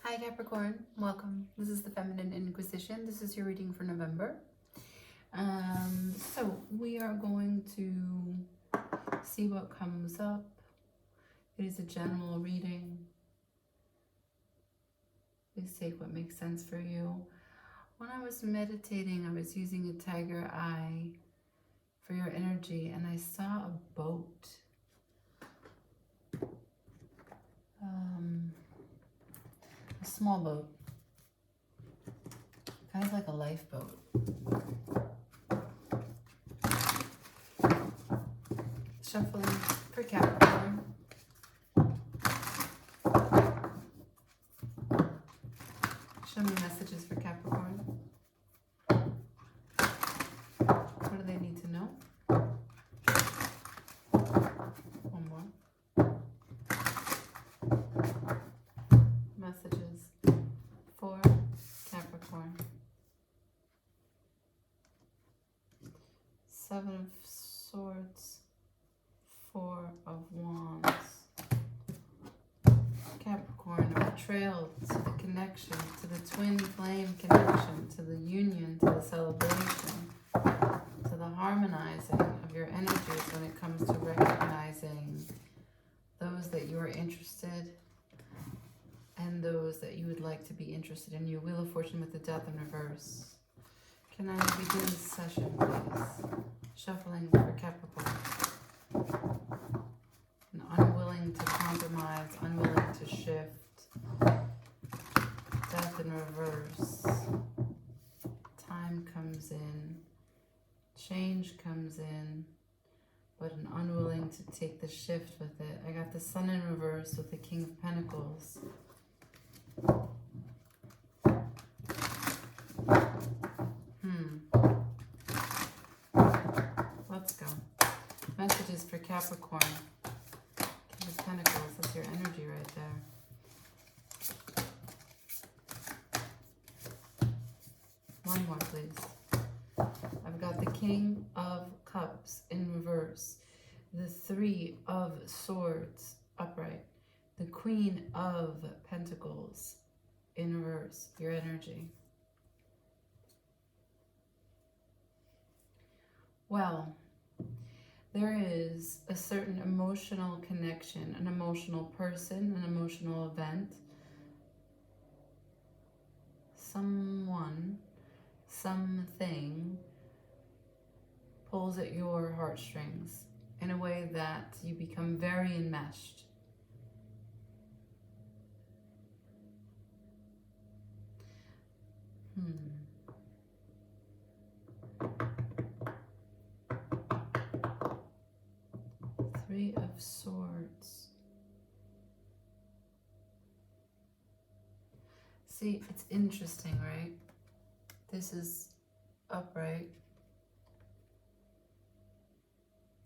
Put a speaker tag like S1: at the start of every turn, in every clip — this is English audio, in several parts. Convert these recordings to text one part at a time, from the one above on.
S1: Hi Capricorn, welcome. This is the Feminine Inquisition. This is your reading for November. So we are going to see what comes up. It is a general reading. Please take what makes sense for you. When I was meditating, I was using a tiger eye for your energy, and I saw a boat. A small boat, kind of like a lifeboat. Shuffling for Capricorn. Show me messages for Capricorn. What do they need to know? One more. Messages for Capricorn. Seven of Swords, Four of Wands. Capricorn, a betrayal to the connection, to the twin flame connection, to the union, to the celebration, to the harmonizing of your energies when it comes to recognizing those that you are interested and those that you would like to be interested in. Your Wheel of Fortune with the Death in reverse. Can I begin this session, please? Shuffling for Capricorn. And unwilling to compromise, unwilling to shift. Death in reverse. Time comes in. Change comes in. But an unwilling to take the shift with it. I got the Sun in reverse with the King of Pentacles. Let's go. Messages for Capricorn. King of Pentacles, that's your energy right there. One more, please. I've got the King of Cups in reverse. The Three of Swords upright. The Queen of Pentacles in reverse, your energy. Well, there is a certain emotional connection, an emotional person, an emotional event. Someone, something pulls at your heartstrings in a way that you become very enmeshed. Three of Swords. See, it's interesting, right? This is upright.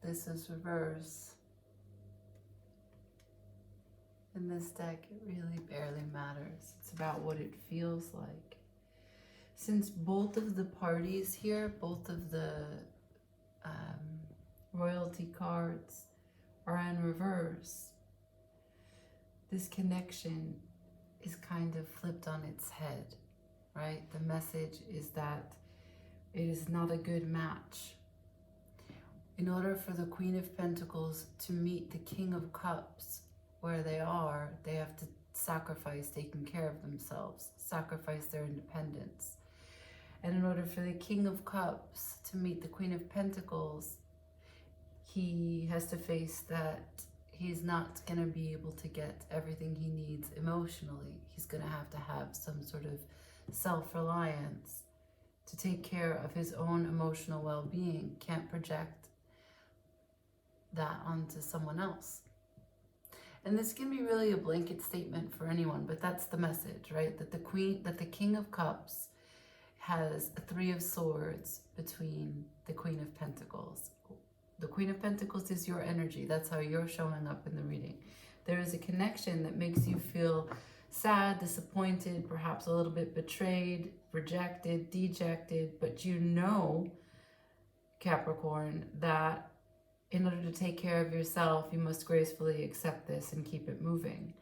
S1: This is reverse. In this deck, it really barely matters. It's about what it feels like. Since both of the parties here, both of the royalty cards are in reverse, this connection is kind of flipped on its head, right? The message is that it is not a good match. In order for the Queen of Pentacles to meet the King of Cups where they have to sacrifice taking care of themselves, sacrifice their independence. And in order for the King of Cups to meet the Queen of Pentacles, he has to face that he's not going to be able to get everything he needs emotionally. He's going to have some sort of self-reliance to take care of his own emotional well-being. Can't project that onto someone else. And this can be really a blanket statement for anyone, but that's the message, right? That the King of Cups has a Three of Swords between the Queen of Pentacles. The Queen of Pentacles is your energy. That's how you're showing up in the reading. There is a connection that makes you feel sad, disappointed, perhaps a little bit betrayed, rejected, dejected, but you know, Capricorn, that in order to take care of yourself, you must gracefully accept this and keep it moving.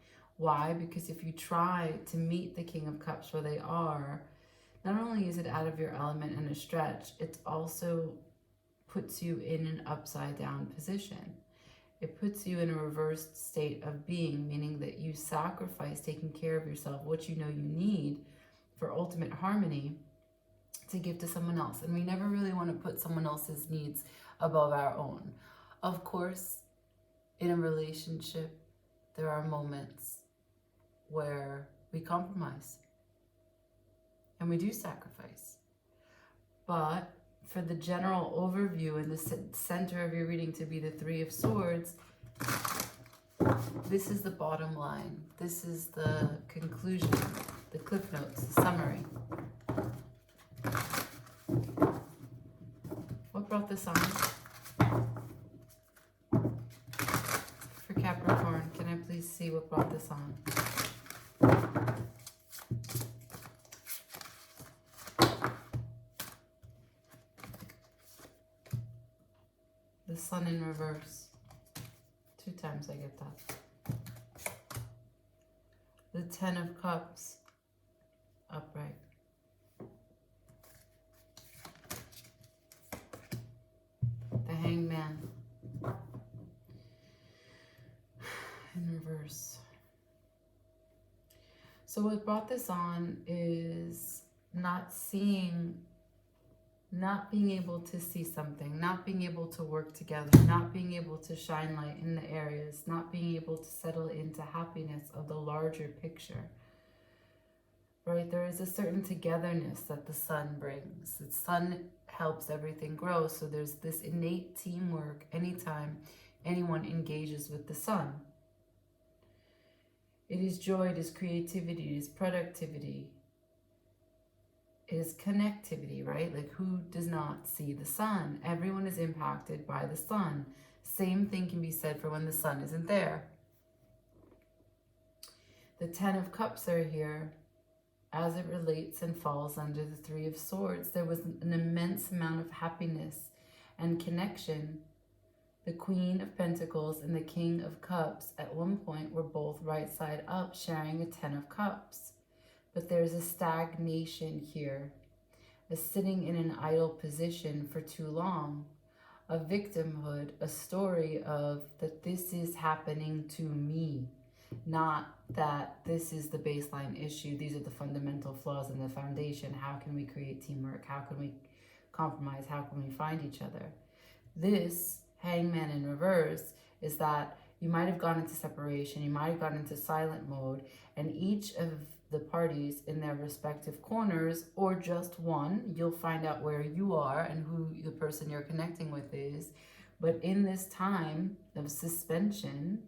S1: Why? Because if you try to meet the King of Cups where they are, not only is it out of your element and a stretch, it also puts you in an upside down position. It puts you in a reversed state of being, meaning that you sacrifice taking care of yourself, what you know you need for ultimate harmony, to give to someone else. And we never really want to put someone else's needs above our own. Of course, in a relationship, there are moments where we compromise and we do sacrifice. But for the general overview and the center of your reading to be the Three of Swords, this is the bottom line. This is the conclusion, the cliff notes, the summary. What brought this on? For Capricorn, can I please see what brought this on? The Sun in reverse. 2 times I get that. The Ten of Cups upright. The Hangman in reverse. So what brought this on is not being able to see something, not being able to work together, not being able to shine light in the areas, not being able to settle into happiness of the larger picture. Right? There is a certain togetherness that the sun brings. The sun helps everything grow, so there's this innate teamwork anytime anyone engages with the sun. It is joy, it is creativity, it is productivity. It is connectivity, right? Like, who does not see the sun? Everyone is impacted by the sun. Same thing can be said for when the sun isn't there. The Ten of Cups are here as it relates and falls under the Three of Swords. There was an immense amount of happiness and connection. The Queen of Pentacles and the King of Cups at one point were both right side up, sharing a Ten of Cups. But there's a stagnation here, a sitting in an idle position for too long, a victimhood, a story of that this is happening to me, not that this is the baseline issue. These are the fundamental flaws in the foundation. How can we create teamwork? How can we compromise? How can we find each other? This Hangman in reverse is that you might have gone into separation, you might have gone into silent mode, and each of the parties in their respective corners, or just one, you'll find out where you are and who the person you're connecting with is. But in this time of suspension,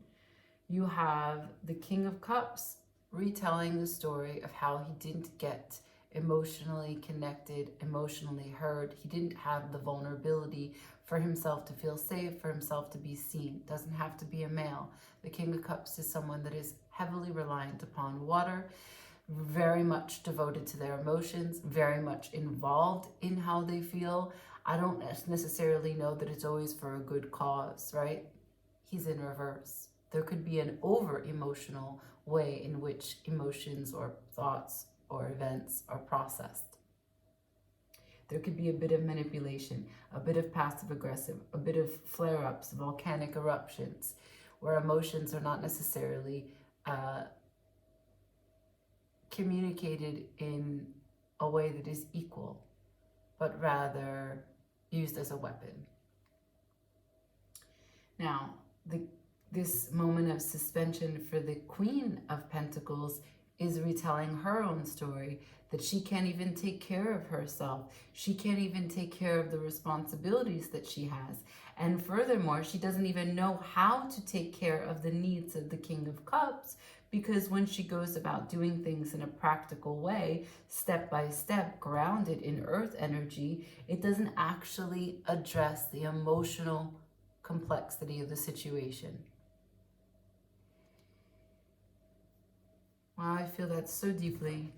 S1: you have the King of Cups retelling the story of how he didn't get emotionally connected, emotionally heard. He didn't have the vulnerability for himself to feel safe, for himself to be seen. Doesn't have to be a male. The King of Cups is someone that is heavily reliant upon water, very much devoted to their emotions, very much involved in how they feel. I don't necessarily know that it's always for a good cause, right? He's in reverse. There could be an over-emotional way in which emotions or thoughts or events are processed. There could be a bit of manipulation, a bit of passive-aggressive, a bit of flare-ups, volcanic eruptions, where emotions are not necessarily communicated in a way that is equal, but rather used as a weapon. Now, this moment of suspension for the Queen of Pentacles is retelling her own story, that she can't even take care of herself. She can't even take care of the responsibilities that she has. And furthermore, she doesn't even know how to take care of the needs of the King of Cups, because when she goes about doing things in a practical way, step by step, grounded in earth energy, it doesn't actually address the emotional complexity of the situation. Wow, I feel that so deeply.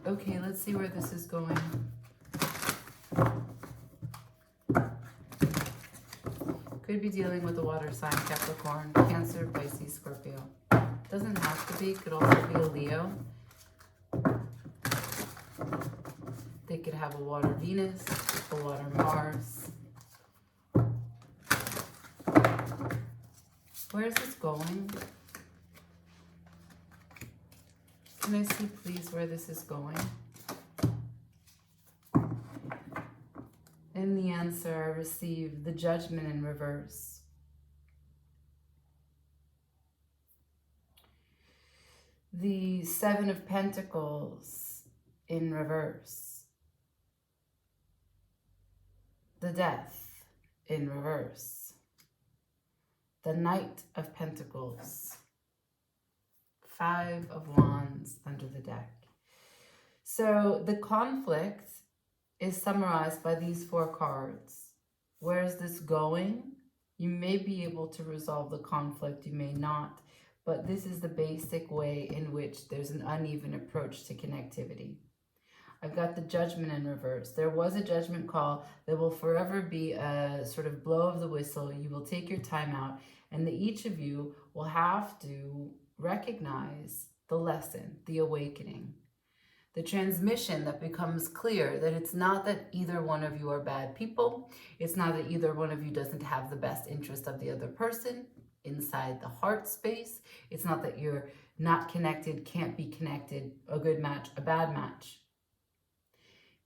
S1: Okay, let's see where this is going. Could be dealing with a water sign, Capricorn, Cancer, Pisces, Scorpio. Doesn't have to be. Could also be a Leo. They could have a water Venus, a water Mars. Where is this going? Can I see, please, where this is going? In the answer, I received the Judgment in reverse. The Seven of Pentacles in reverse. The Death in reverse. The Knight of Pentacles. Five of Wands under the deck. So the conflict is summarized by these four cards. Where is this going? You may be able to resolve the conflict, you may not, but this is the basic way in which there's an uneven approach to connectivity. I've got the Judgment in reverse. There was a judgment call. There will forever be a sort of blow of the whistle. You will take your time out, and each of you will have to recognize the lesson, the awakening, the transmission that becomes clear that it's not that either one of you are bad people. It's not that either one of you doesn't have the best interest of the other person inside the heart space. It's not that you're not connected, can't be connected, a good match, a bad match.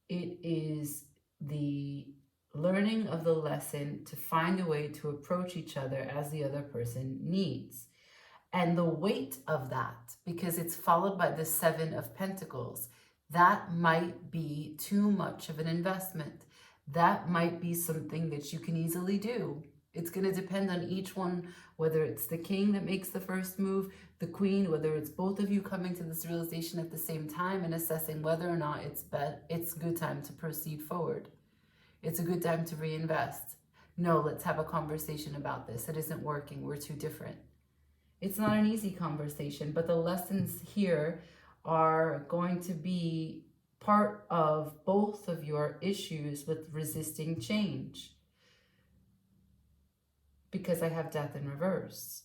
S1: It is the learning of the lesson to find a way to approach each other as the other person needs. And the weight of that, because it's followed by the Seven of Pentacles, that might be too much of an investment. That might be something that you can easily do. It's going to depend on each one, whether it's the king that makes the first move, the queen, whether it's both of you coming to this realization at the same time and assessing whether or not it's a good time to proceed forward. It's a good time to reinvest. No, let's have a conversation about this. It isn't working. We're too different. It's not an easy conversation, but the lessons here are going to be part of both of your issues with resisting change. Because I have Death in reverse.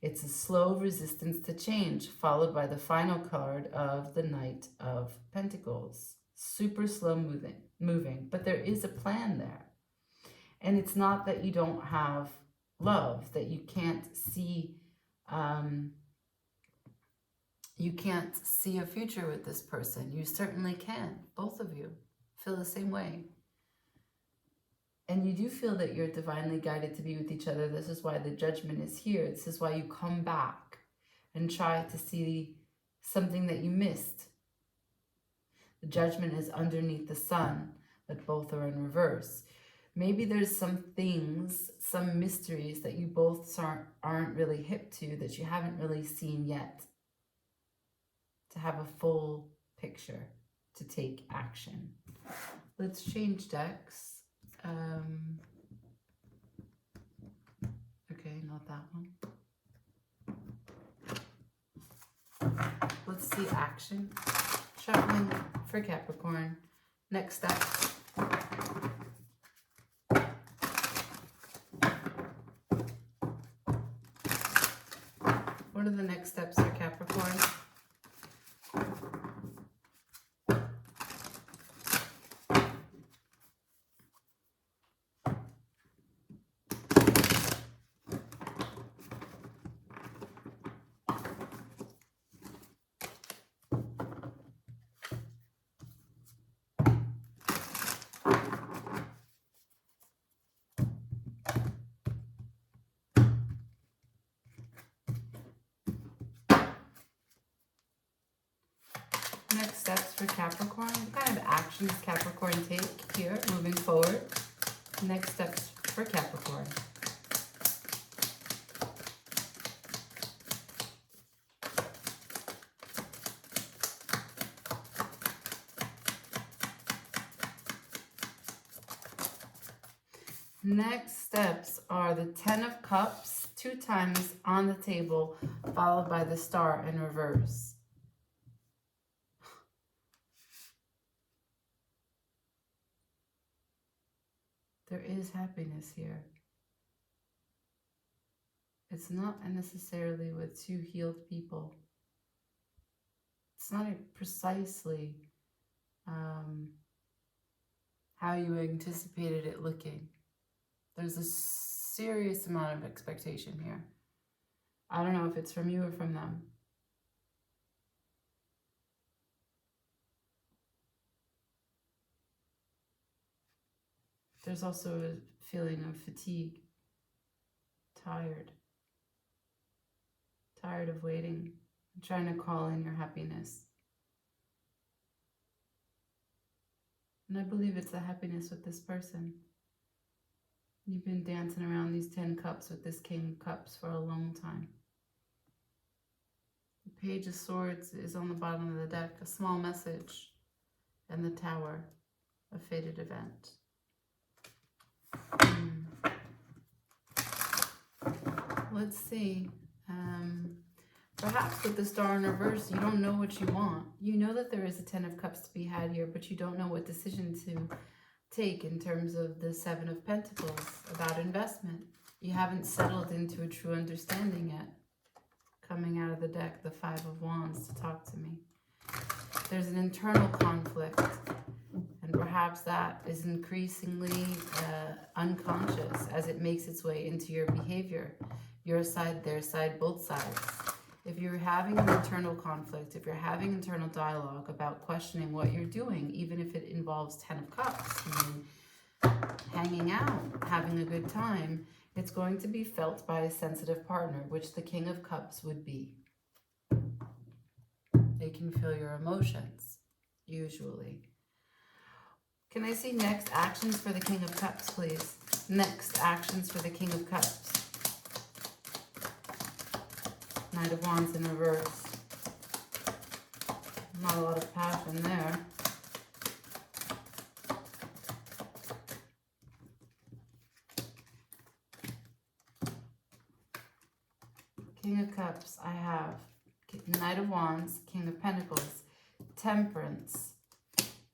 S1: It's a slow resistance to change, followed by the final card of the Knight of Pentacles. Super slow moving, but there is a plan there. And it's not that you don't have love, that you can't see a future with this person. You certainly can. Both of you feel the same way. And you do feel that you're divinely guided to be with each other. This is why the Judgment is here. This is why you come back and try to see something that you missed. The Judgment is underneath the Sun, but both are in reverse. Maybe there's some things, some mysteries that you both aren't really hip to, that you haven't really seen yet, to have a full picture, to take action. Let's change decks. Okay, not that one. Let's see action. Shuffling for Capricorn. Next step. What are the next steps for Capricorn? Next steps for Capricorn. What kind of actions Capricorn take here moving forward? Next steps for Capricorn. Next steps are the Ten of Cups, 2 times on the table, followed by the Star in reverse. There is happiness here. It's not necessarily with two healed people. It's not precisely how you anticipated it looking. There's a serious amount of expectation here. I don't know if it's from you or from them. There's also a feeling of fatigue, tired of waiting, trying to call in your happiness. And I believe it's the happiness with this person. You've been dancing around these 10 cups with this King of Cups for a long time. The Page of Swords is on the bottom of the deck, a small message, and the Tower, a fated event. Let's see. Perhaps with the Star in reverse, you don't know what you want. You know that there is a 10 of Cups to be had here, but you don't know what decision to take in terms of the 7 of Pentacles about investment. You haven't settled into a true understanding yet. Coming out of the deck, the 5 of Wands to talk to me. There's an internal conflict, and perhaps that is increasingly unconscious as it makes its way into your behavior. Your side, their side, both sides. If you're having an internal conflict, if you're having internal dialogue about questioning what you're doing, even if it involves 10 of Cups, meaning hanging out, having a good time, it's going to be felt by a sensitive partner, which the King of Cups would be. They can feel your emotions, usually. Can I see next actions for the King of Cups, please? Next actions for the King of Cups. Knight of Wands in reverse. Not a lot of passion there. King of Cups, I have Knight of Wands, King of Pentacles, Temperance,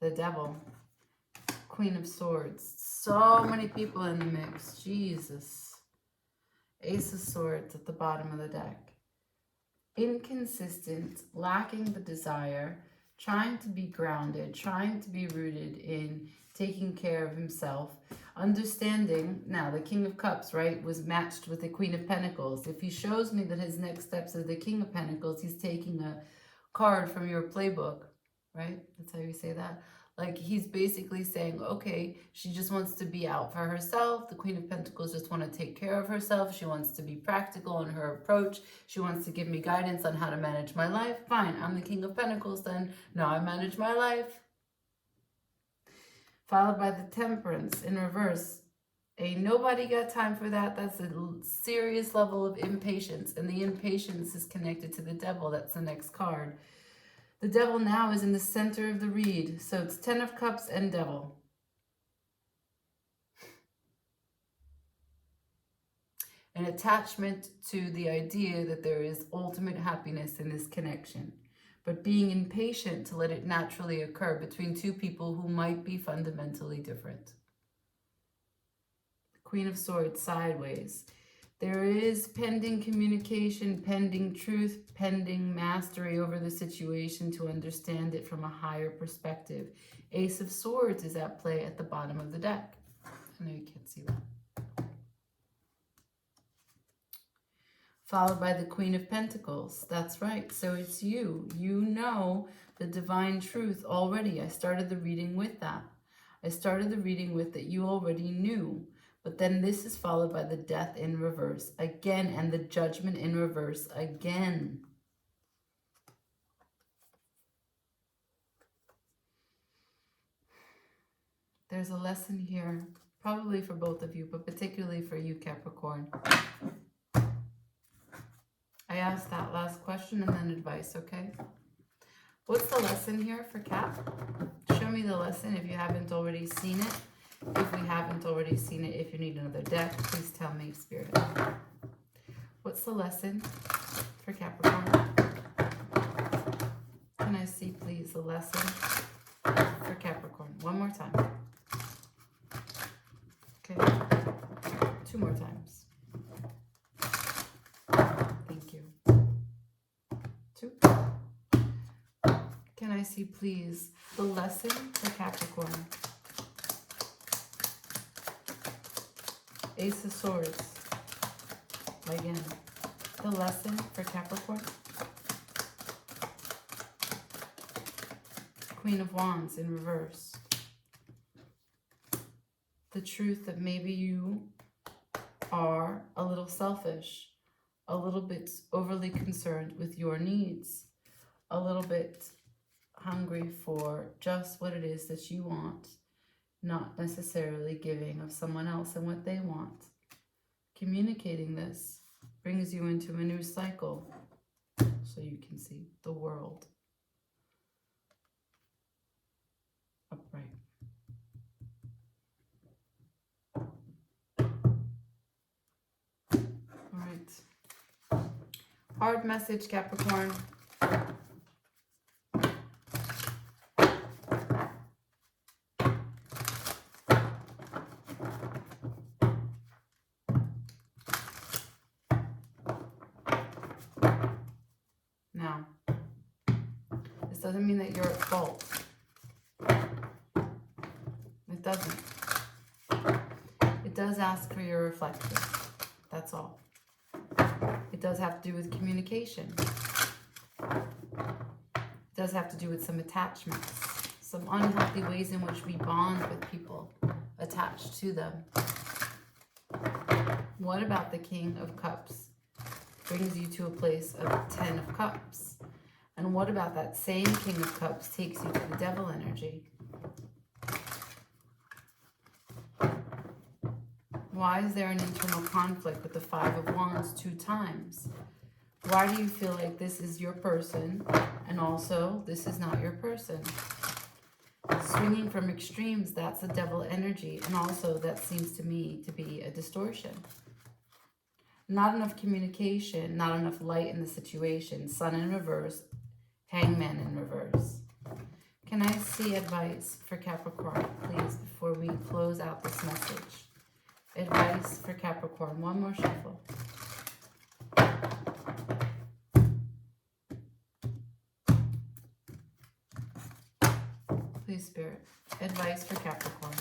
S1: the Devil, Queen of Swords. So many people in the mix. Jesus. Ace of Swords at the bottom of the deck. Inconsistent, lacking the desire, trying to be grounded, trying to be rooted in taking care of himself, understanding. Now, the King of Cups, right, was matched with the Queen of Pentacles. If he shows me that his next steps are the King of Pentacles, he's taking a card from your playbook, right? That's how you say that. Like, he's basically saying, okay, she just wants to be out for herself. The Queen of Pentacles just wants to take care of herself. She wants to be practical in her approach. She wants to give me guidance on how to manage my life. Fine, I'm the King of Pentacles then. Now I manage my life. Followed by the Temperance in reverse. Ain't nobody got time for that. That's a serious level of impatience. And the impatience is connected to the Devil. That's the next card. The Devil now is in the center of the read. So it's 10 of Cups and Devil. An attachment to the idea that there is ultimate happiness in this connection. But being impatient to let it naturally occur between two people who might be fundamentally different. Queen of Swords sideways. There is pending communication, pending truth, pending mastery over the situation to understand it from a higher perspective. Ace of Swords is at play at the bottom of the deck. I know you can't see that. Followed by the Queen of Pentacles. That's right. So it's you. You know the divine truth already. I started the reading with that. I started the reading with that you already knew. But then this is followed by the Death in reverse again, and the Judgment in reverse again. There's a lesson here, probably for both of you, but particularly for you, Capricorn. I asked that last question and then advice, okay? What's the lesson here for Cap? Show me the lesson if you haven't already seen it. If we haven't already seen it, if you need another deck, please tell me, Spirit. What's the lesson for Capricorn? Can I see, please, the lesson for Capricorn? One more time. Okay. 2 more times. see, please, the lesson for Capricorn? Ace of Swords. Again, the lesson for Capricorn. Queen of Wands in reverse. The truth that maybe you are a little selfish, a little bit overly concerned with your needs, a little bit hungry for just what it is that you want, not necessarily giving of someone else and what they want. Communicating this brings you into a new cycle, so you can see the world. Upright. All right. Hard message, Capricorn. Now, this doesn't mean that you're at fault. It doesn't. It does ask for your reflection. That's all. It does have to do with communication. It does have to do with some attachments, some unhealthy ways in which we bond with people attached to them. What about the King of Cups? Brings you to a place of 10 of Cups. And what about that same King of Cups takes you to the Devil energy? Why is there an internal conflict with the Five of Wands 2 times? Why do you feel like this is your person and also this is not your person? Swinging from extremes, that's the Devil energy, and also that seems to me to be a distortion. Not enough communication, not enough light in the situation. Sun in reverse, Hangman in reverse. Can I see advice for Capricorn, please, before we close out this message? Advice for Capricorn. One more shuffle. Please, Spirit. Advice for Capricorn.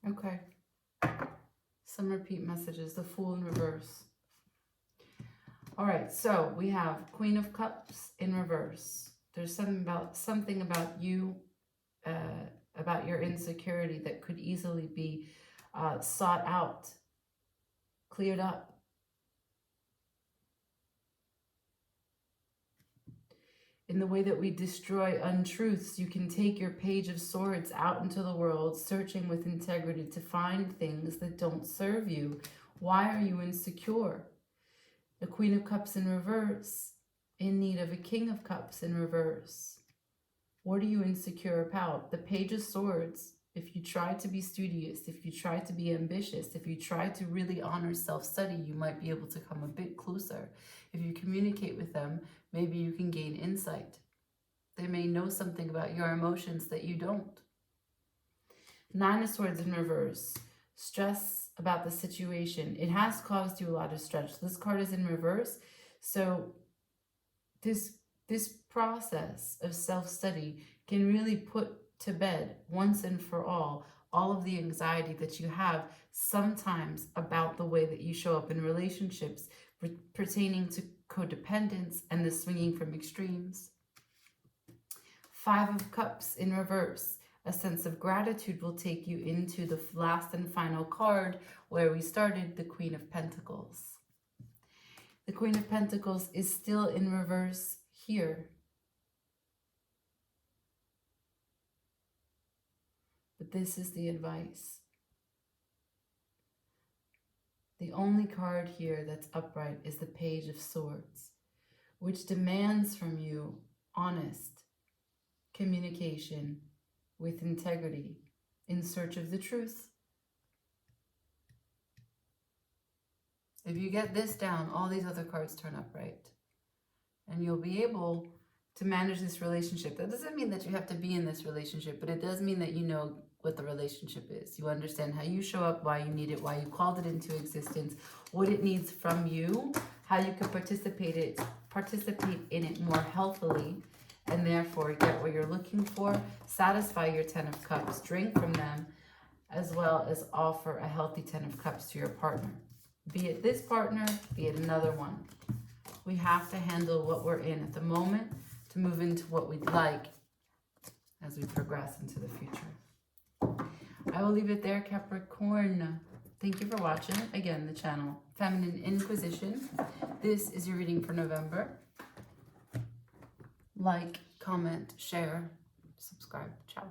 S1: Okay. Some repeat messages. The Fool in reverse. All right, so we have Queen of Cups in reverse. There's something about you, about your insecurity that could easily be sought out, cleared up. In the way that we destroy untruths, you can take your Page of Swords out into the world, searching with integrity to find things that don't serve you. Why are you insecure? The Queen of Cups in reverse, in need of a King of Cups in reverse. What are you insecure about? The Page of Swords, if you try to be studious, if you try to be ambitious, if you try to really honor self-study, you might be able to come a bit closer. If you communicate with them, maybe you can gain insight. They may know something about your emotions that you don't. Nine of Swords in reverse. Stress about the situation. It has caused you a lot of stress. This card is in reverse. So this process of self-study can really put to bed once and for all of the anxiety that you have sometimes about the way that you show up in relationships pertaining to codependence and the swinging from extremes. Five of Cups in reverse. A sense of gratitude will take you into the last and final card where we started, the Queen of Pentacles. The Queen of Pentacles is still in reverse here. But this is the advice. The only card here that's upright is the Page of Swords, which demands from you honest communication with integrity in search of the truth. If you get this down, all these other cards turn up right. And you'll be able to manage this relationship. That doesn't mean that you have to be in this relationship, but it does mean that you know what the relationship is. You understand how you show up, why you need it, why you called it into existence, what it needs from you, how you can participate in it more healthily, and therefore get what you're looking for, satisfy your 10 of Cups, drink from them, as well as offer a healthy 10 of Cups to your partner. Be it this partner, be it another one. We have to handle what we're in at the moment to move into what we'd like as we progress into the future. I will leave it there, Capricorn. Thank you for watching. Again, the channel Feminine Inquisition. This is your reading for November. Like, comment, share, subscribe. Ciao.